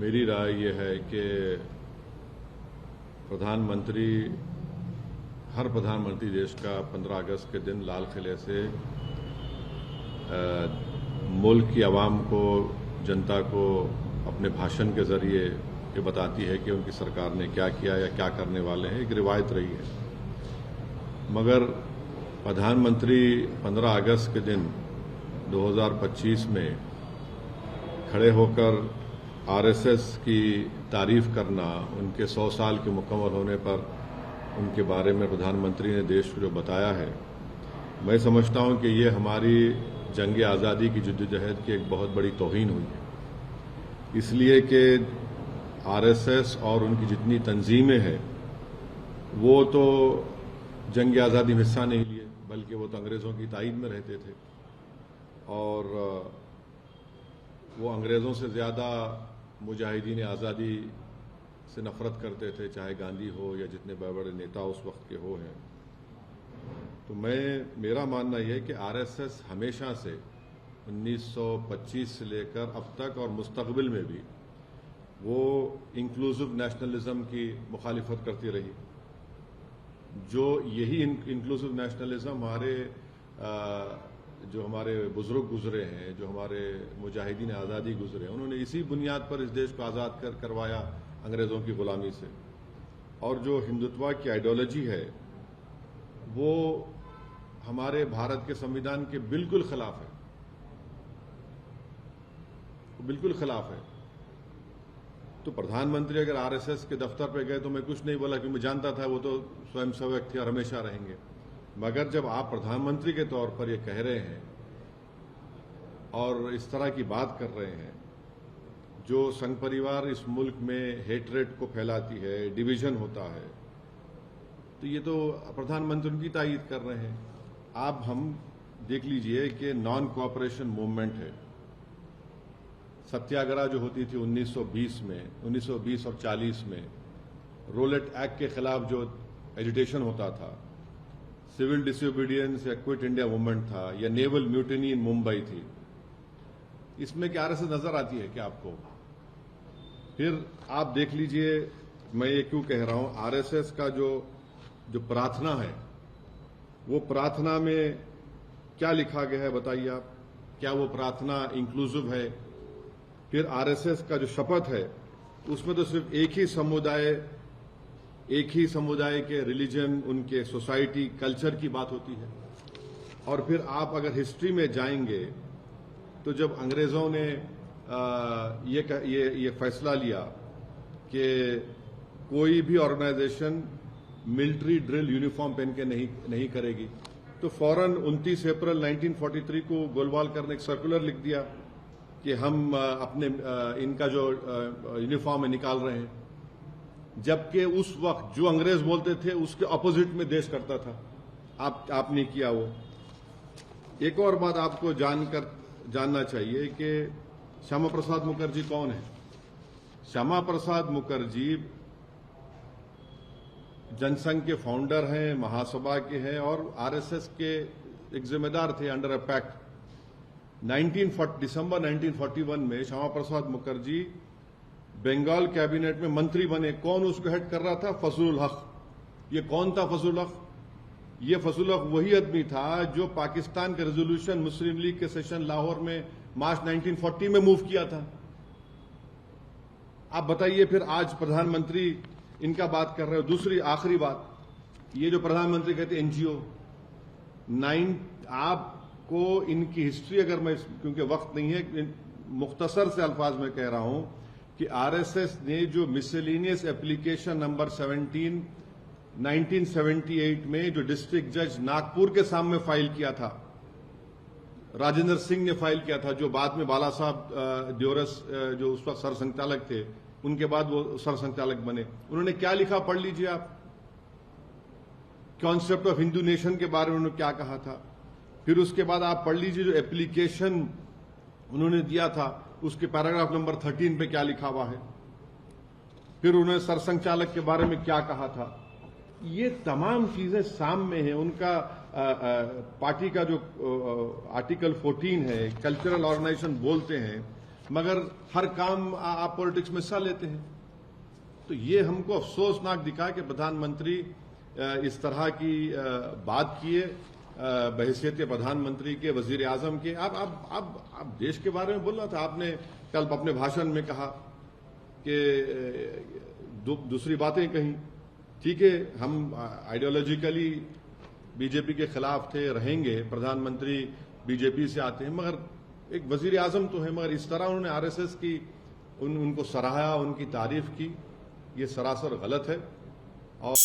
मेरी राय ये है कि हर प्रधानमंत्री देश का 15 अगस्त के दिन लाल किले से मुल्क की आवाम को, जनता को अपने भाषण के जरिए ये बताती है कि उनकी सरकार ने क्या किया या क्या करने वाले हैं। एक रिवायत रही है। मगर प्रधानमंत्री 15 अगस्त के दिन 2025 में खड़े होकर आरएसएस की तारीफ करना, उनके 100 साल के मुकम्मल होने पर उनके बारे में प्रधानमंत्री ने देश को जो बताया है, मैं समझता हूं कि ये हमारी जंग आज़ादी की जद्दोजहद की एक बहुत बड़ी तौहीन हुई है। इसलिए कि आरएसएस और उनकी जितनी तंजीमें हैं वो तो जंग आज़ादी में हिस्सा नहीं लिए, बल्कि वो तो अंग्रेज़ों की ताईद में रहते थे और वो अंग्रेज़ों से ज़्यादा मुजाहिदीन आज़ादी से नफरत करते थे, चाहे गांधी हो या जितने बड़े बड़े नेता उस वक्त के हो हैं। तो मेरा मानना यह है कि आरएसएस हमेशा से 1925 से लेकर अब तक और मुस्तकबिल में भी वो इंक्लूसिव नेशनलिज्म की मुखालिफत करती रही। जो यही इंक्लूसिव नेशनलिज्म जो हमारे बुजुर्ग गुजरे हैं, जो हमारे मुजाहिदीन आज़ादी गुजरे हैं, उन्होंने इसी बुनियाद पर इस देश को आज़ाद करवाया अंग्रेज़ों की गुलामी से। और जो हिंदुत्व की आइडियोलॉजी है वो हमारे भारत के संविधान के बिल्कुल खिलाफ है, बिल्कुल खिलाफ है। तो प्रधानमंत्री अगर आरएसएस के दफ्तर पे गए तो मैं कुछ नहीं बोला, क्योंकि मैं जानता था वो तो स्वयंसेवक थे और हमेशा रहेंगे। मगर जब आप प्रधानमंत्री के तौर पर ये कह रहे हैं और इस तरह की बात कर रहे हैं, जो संघ परिवार इस मुल्क में हेटरेट को फैलाती है, डिवीजन होता है, तो ये तो प्रधानमंत्री उनकी तायीद कर रहे हैं। आप हम देख लीजिए कि नॉन कोऑपरेशन मूवमेंट है। सत्याग्रह जो होती थी 1920 और 40 में, रोलेट एक्ट के खिलाफ जो एजिटेशन होता था, सिविल डिसोबीडियंस या क्विट इंडिया मूवमेंट था, या नेवल म्यूटिनी इन मुंबई थी, इसमें क्या आरएसएस नजर आती है क्या आपको? फिर आप देख लीजिए, मैं ये क्यों कह रहा हूं, आरएसएस का जो प्रार्थना है, वो प्रार्थना में क्या लिखा गया है बताइए आप? क्या वो प्रार्थना इंक्लूसिव है? फिर आरएसएस का जो शपथ है उसमें तो सिर्फ एक ही समुदाय के रिलीजन, उनके सोसाइटी, कल्चर की बात होती है। और फिर आप अगर हिस्ट्री में जाएंगे तो जब अंग्रेजों ने ये फैसला लिया कि कोई भी ऑर्गेनाइजेशन मिलिट्री ड्रिल यूनिफॉर्म पहन के नहीं करेगी, तो फौरन 29 अप्रैल 1943 को गोलवालकर ने एक सर्कुलर लिख दिया कि हम अपने इनका जो यूनिफॉर्म है निकाल रहे हैं। जबकि उस वक्त जो अंग्रेज बोलते थे उसके ऑपोजिट में देश करता था। आपने किया वो। एक और बात आपको जानना चाहिए कि श्यामा प्रसाद मुखर्जी कौन है। श्यामा प्रसाद मुखर्जी जनसंघ के फाउंडर हैं, महासभा के हैं और आरएसएस के एक जिम्मेदार थे अंडर अ पैक्ट। दिसंबर 1941 में श्यामा प्रसाद मुखर्जी बंगाल कैबिनेट में मंत्री बने। कौन उसको हेड कर रहा था? फजलुल हक। ये कौन था फजलुल हक? ये फजलुल हक वही आदमी था जो पाकिस्तान के रेजोल्यूशन मुस्लिम लीग के सेशन लाहौर में मार्च 1940 में मूव किया था। आप बताइए फिर आज प्रधानमंत्री इनका बात कर रहे हो। दूसरी आखिरी बात, ये जो प्रधानमंत्री कहते एनजीओ, आपको इनकी हिस्ट्री अगर मैं, क्योंकि वक्त नहीं है, मुख्तसर से अल्फाज में कह रहा हूं कि आरएसएस ने जो मिसलेनियस एप्लीकेशन नंबर 17 1978 में जो डिस्ट्रिक्ट जज नागपुर के सामने फाइल किया था, राजेंद्र सिंह ने फाइल किया था, जो बाद में बाला साहब द्योरस जो उस वक्त सरसंघचालक थे, उनके बाद वो सरसंघचालक बने। उन्होंने क्या लिखा पढ़ लीजिए आप। कॉन्सेप्ट ऑफ हिंदू नेशन के बारे में उन्होंने क्या कहा था। फिर उसके बाद आप पढ़ लीजिए जो एप्लीकेशन उन्होंने दिया था उसके पैराग्राफ नंबर 13 पे क्या लिखा हुआ है। फिर उन्होंने सरसंघचालक के बारे में क्या कहा था। ये तमाम चीजें सामने हैं। उनका पार्टी का जो आर्टिकल 14 है, कल्चरल ऑर्गेनाइजेशन बोलते हैं, मगर हर काम आप पॉलिटिक्स में हिस्सा लेते हैं। तो ये हमको अफसोसनाक दिखा कि प्रधानमंत्री इस तरह की बात किए बहैसियत प्रधानमंत्री के, वजीर आजम के। आप देश के बारे में बोल रहा था, आपने कल अपने भाषण में कहा कि दूसरी बातें कहीं। ठीक है, हम आइडियोलॉजिकली बीजेपी के खिलाफ थे, रहेंगे, प्रधानमंत्री बीजेपी से आते हैं, मगर एक वजीर आजम तो है। मगर इस तरह उन्होंने आरएसएस की उनको सराहा, उनकी तारीफ की, ये सरासर गलत है। और